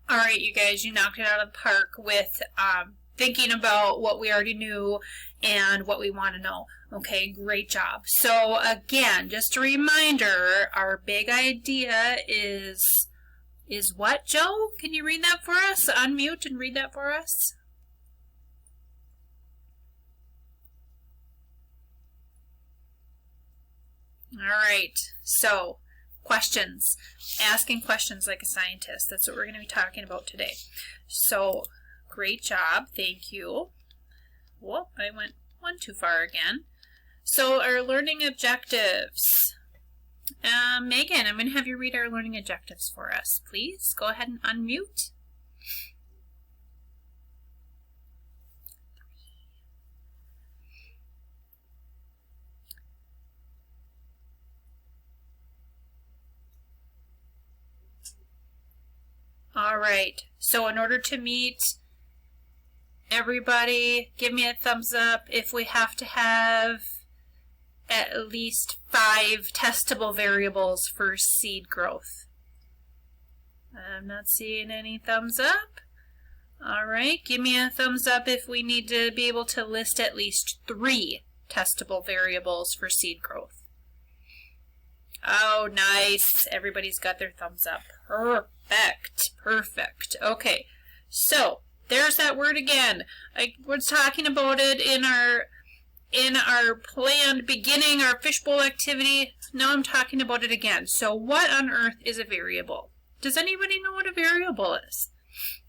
All right, you guys, you knocked it out of the park with thinking about what we already knew and what we want to know. Okay, great job. So again, just a reminder, our big idea is what, Joe? Can you read that for us? Unmute and read that for us. All right, so questions. Asking questions like a scientist. That's what we're going to be talking about today. So, great job. Thank you. Whoop, I went one too far again. So, our learning objectives. Megan, I'm going to have you read our learning objectives for us. Please go ahead and unmute. All right, so in order to meet everybody, give me a thumbs up if we have to have at least 5 testable variables for seed growth. I'm not seeing any thumbs up. All right, give me a thumbs up if we need to be able to list at least 3 testable variables for seed growth. Oh, nice. Everybody's got their thumbs up. Perfect. Perfect. Okay, so there's that word again. I was talking about it in our planned beginning, our fishbowl activity. Now I'm talking about it again. So what on earth is a variable? Does anybody know what a variable is?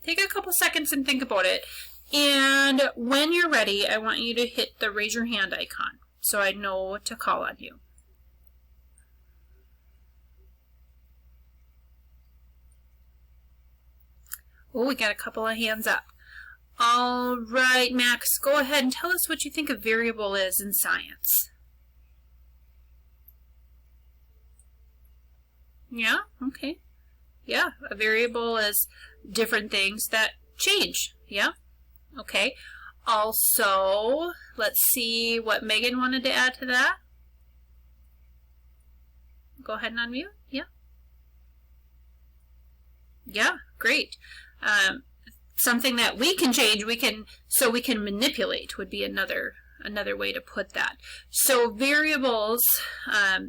Take a couple seconds and think about it. And when you're ready, I want you to hit the raise your hand icon so I know to call on you. Oh, we got a couple of hands up. All right, Max, go ahead and tell us what you think a variable is in science. Yeah, okay. Yeah, a variable is different things that change. Yeah, okay. Also, let's see what Megan wanted to add to that. Go ahead and unmute. Yeah. Yeah, great. Something that we can change, we can manipulate would be another way to put that. So variables,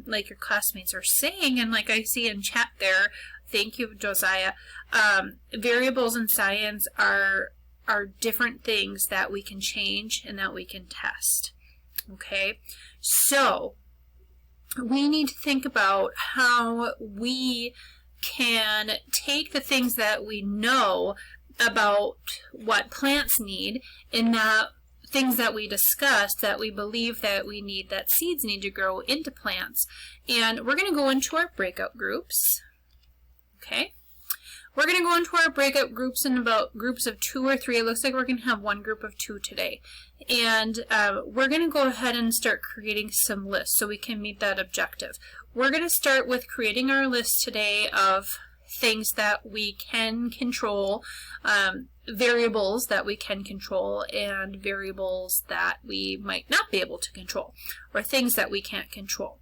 like your classmates are saying, and like I see in chat there, thank you, Josiah, variables in science are different things that we can change and that we can test. Okay, so we need to think about how we can take the things that we know about what plants need and the things that we discussed that we believe that we need, that seeds need to grow into plants. And we're going to go into our breakout groups. Okay. We're going to go into our breakout groups in about groups of 2 or 3. It looks like we're going to have one group of 2 today. And we're going to go ahead and start creating some lists so we can meet that objective. We're going to start with creating our list today of things that we can control, variables that we can control, and variables that we might not be able to control, or things that we can't control.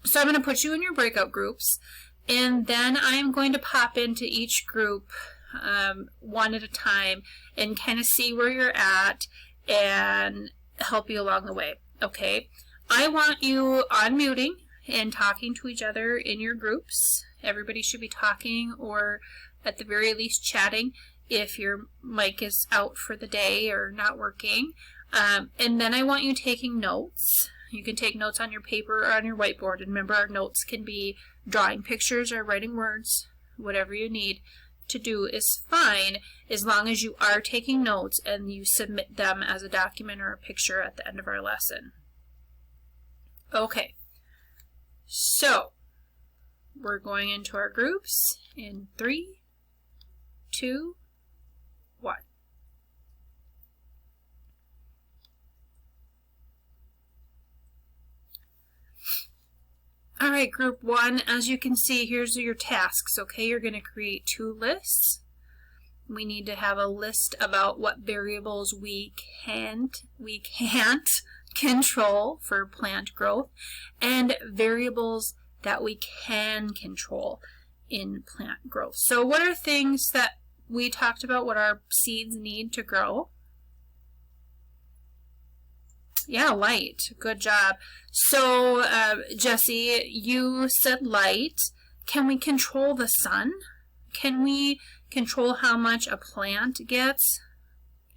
So I'm going to put you in your breakout groups, and then I'm going to pop into each group one at a time and kind of see where you're at and help you along the way. Okay, I want you unmuting and talking to each other in your groups. Everybody should be talking or at the very least chatting if your mic is out for the day or not working. And then I want you taking notes. You can take notes on your paper or on your whiteboard. And remember, our notes can be drawing pictures or writing words. Whatever you need to do is fine, as long as you are taking notes and you submit them as a document or a picture at the end of our lesson. Okay. So, we're going into our groups in 3, 2, 1. All right, group 1, as you can see, here's your tasks, okay? You're going to create 2 lists. We need to have a list about what variables we can't control for plant growth, and variables that we can control in plant growth. So what are things that we talked about what our seeds need to grow. Yeah, light. Good job. So, Jesse, you said light. Can we control the sun? Can we control how much a plant gets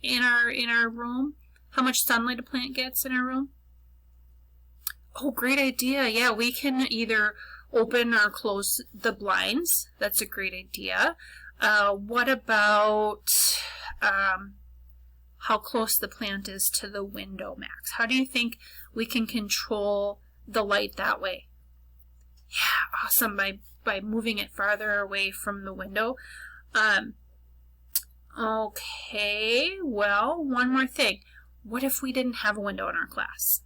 in our room? How much sunlight a plant gets in our room? Oh, great idea. Yeah, we can either open or close the blinds. That's a great idea. What about how close the plant is to the window, Max? How do you think we can control the light that way? Yeah, awesome. By moving it farther away from the window. Okay, well, one more thing. What if we didn't have a window in our class?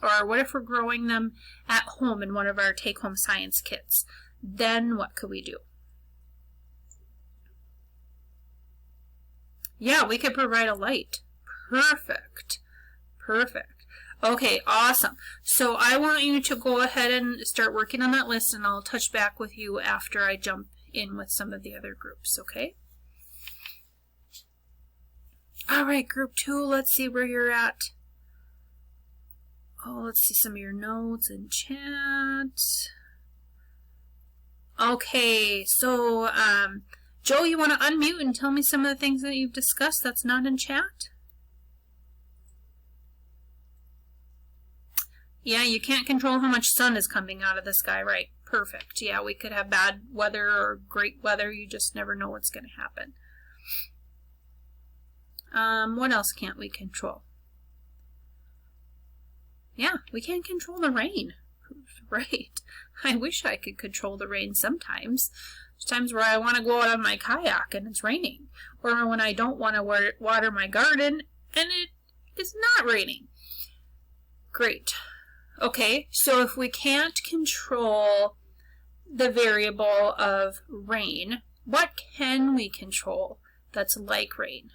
Or what if we're growing them at home in one of our take-home science kits? Then what could we do? Yeah, we could provide a light. Perfect. Perfect. Okay, awesome. So I want you to go ahead and start working on that list, and I'll touch back with you after I jump in with some of the other groups, okay? All right, group 2, let's see where you're at. Oh, let's see some of your notes in chat. Okay, so Joe, you want to unmute and tell me some of the things that you've discussed that's not in chat? Yeah, you can't control how much sun is coming out of the sky, right? Perfect. Yeah, we could have bad weather or great weather. You just never know what's going to happen. What else can't we control? Yeah, we can't control the rain. Right. I wish I could control the rain sometimes. There's times where I want to go out on my kayak and it's raining. Or when I don't want to water my garden and it is not raining. Great. Okay, so if we can't control the variable of rain, what can we control that's like rain?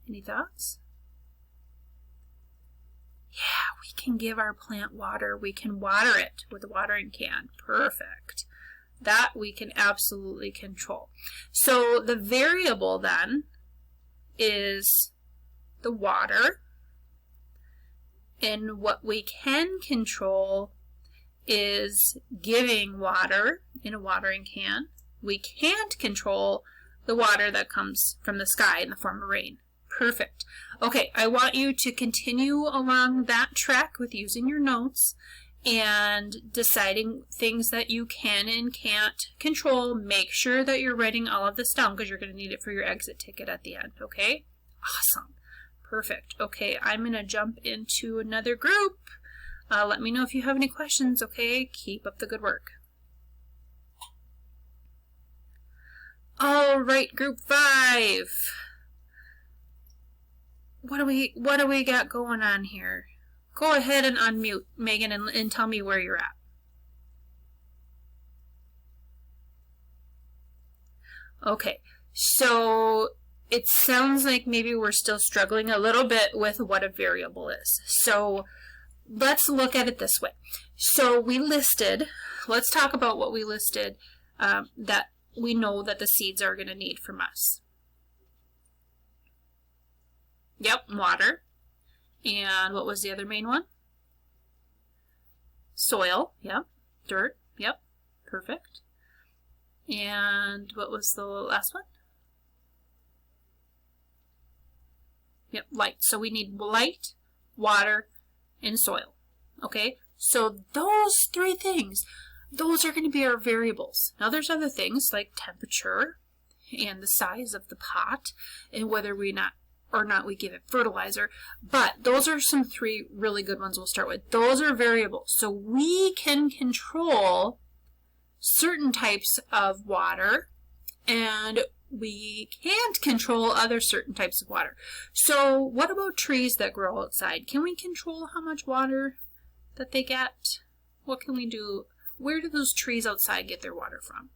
Any thoughts? Yeah, we can give our plant water. We can water it with a watering can. Perfect. That we can absolutely control. So the variable then is the water. And what we can control is giving water in a watering can. We can't control the water that comes from the sky in the form of rain. Perfect. Okay, I want you to continue along that track with using your notes and deciding things that you can and can't control. Make sure that you're writing all of this down because you're going to need it for your exit ticket at the end, okay? Awesome. Perfect. Okay, I'm going to jump into another group. Let me know if you have any questions, okay? Keep up the good work. All right, group 5. What do we got going on here? Go ahead and unmute, Megan, and tell me where you're at. Okay, so it sounds like maybe we're still struggling a little bit with what a variable is. So let's look at it this way. So we listed, let's talk about what we listed that we know that the seeds are going to need from us. Yep, water. And what was the other main one? Soil. Yep. Dirt. Yep. Perfect. And what was the last one? Yep, light. So we need light, water, and soil. Okay? So those 3 things, those are going to be our variables. Now there's other things like temperature and the size of the pot and whether we give it fertilizer, but those are some 3 really good ones we'll start with. Those are variables. So we can control certain types of water and we can't control other certain types of water. So what about trees that grow outside? Can we control how much water that they get? What can we do? Where do those trees outside get their water from?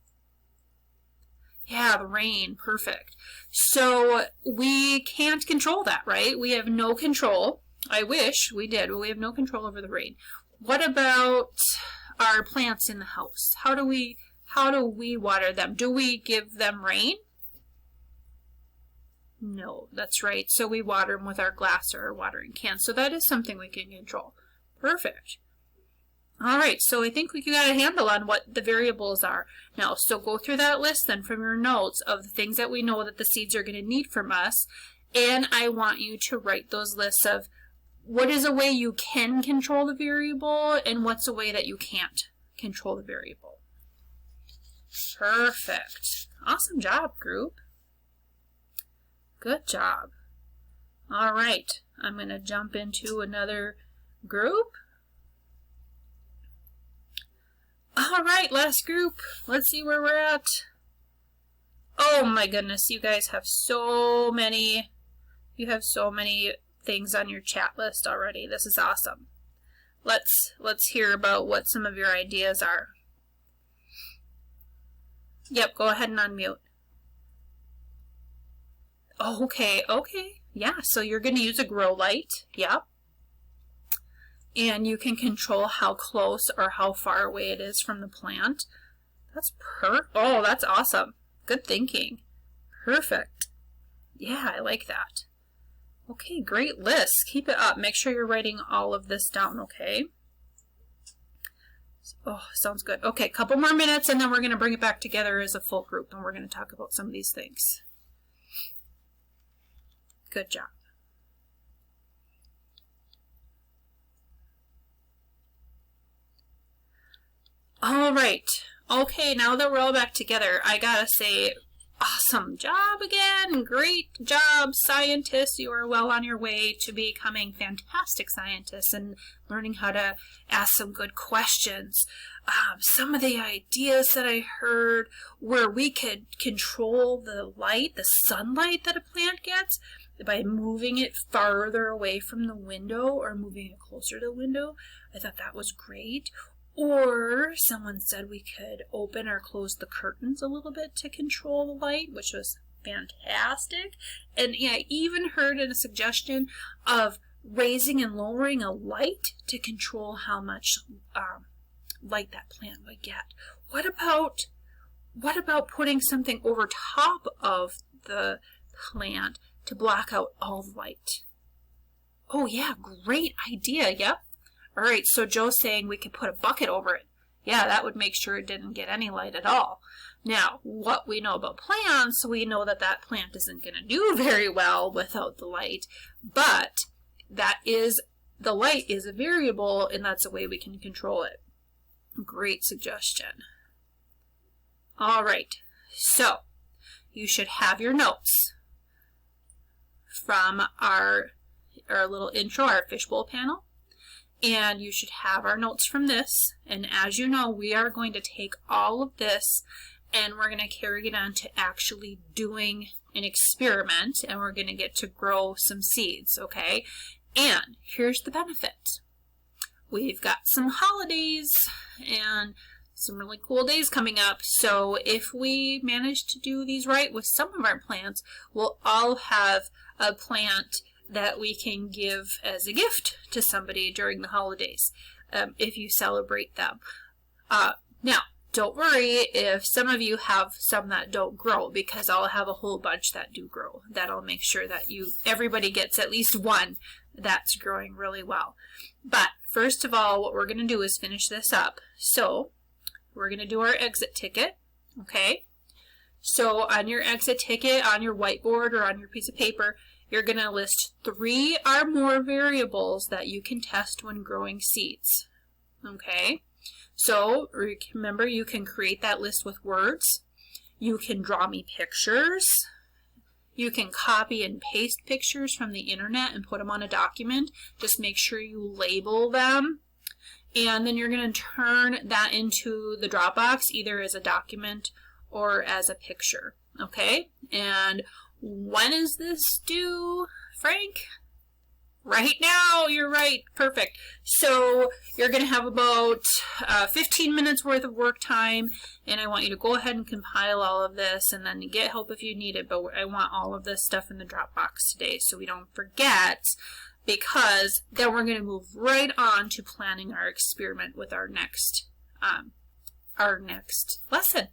Yeah, the rain. Perfect. So we can't control that, right? We have no control. I wish we did, but we have no control over the rain. What about our plants in the house? How do we how do we water them? Do we give them rain? No, that's right. So we water them with our glass or our watering can. So that is something we can control. Perfect. All right, so I think we got a handle on what the variables are. Now, so go through that list then from your notes of the things that we know that the seeds are going to need from us. And I want you to write those lists of what is a way you can control the variable and what's a way that you can't control the variable. Perfect. Awesome job, group. Good job. All right, I'm going to jump into another group. All right, last group. Let's see where we're at. Oh my goodness, you guys have so many. You have so many things on your chat list already. This is awesome. Let's hear about what some of your ideas are. Yep, go ahead and unmute. Oh, okay. Yeah, so you're going to use a grow light. Yep. And you can control how close or how far away it is from the plant. Oh, that's awesome. Good thinking. Perfect. Yeah, I like that. Okay, great list. Keep it up. Make sure you're writing all of this down, okay? Oh, sounds good. Okay, couple more minutes and then we're going to bring it back together as a full group and we're going to talk about some of these things. Good job. All right. Okay, now that we're all back together, I gotta say, awesome job again. Great job, scientists. You are well on your way to becoming fantastic scientists and learning how to ask some good questions. Some of the ideas that I heard where we could control the light, the sunlight that a plant gets by moving it farther away from the window or moving it closer to the window. I thought that was great. Or someone said we could open or close the curtains a little bit to control the light, which was fantastic. And yeah, I even heard a suggestion of raising and lowering a light to control how much light that plant would get. What about putting something over top of the plant to block out all the light? Oh yeah, great idea. Yep. All right, so Joe's saying we could put a bucket over it. Yeah, that would make sure it didn't get any light at all. Now, what we know about plants, we know that that plant isn't going to do very well without the light, but the light is a variable, and that's a way we can control it. Great suggestion. All right, so you should have your notes from our little intro, our fishbowl panel. And you should have our notes from this. And as you know, we are going to take all of this and we're going to carry it on to actually doing an experiment. And we're going to get to grow some seeds, okay? And here's the benefit. We've got some holidays and some really cool days coming up. So if we manage to do these right with some of our plants, we'll all have a plant that we can give as a gift to somebody during the holidays if you celebrate them. Now, don't worry if some of you have some that don't grow, because I'll have a whole bunch that do grow. That'll make sure that everybody gets at least one that's growing really well. But first of all, what we're going to do is finish this up. So we're going to do our exit ticket, okay? So on your exit ticket, on your whiteboard or on your piece of paper, you're going to list 3 or more variables that you can test when growing seeds. Okay? So remember, you can create that list with words. You can draw me pictures. You can copy and paste pictures from the internet and put them on a document. Just make sure you label them. And then you're going to turn that into the Dropbox either as a document or as a picture. Okay? And when is this due, Frank? Right now, you're right. Perfect. So you're going to have about 15 minutes worth of work time, and I want you to go ahead and compile all of this and then get help if you need it, but I want all of this stuff in the Dropbox today so we don't forget, because then we're going to move right on to planning our experiment with our next our next lesson.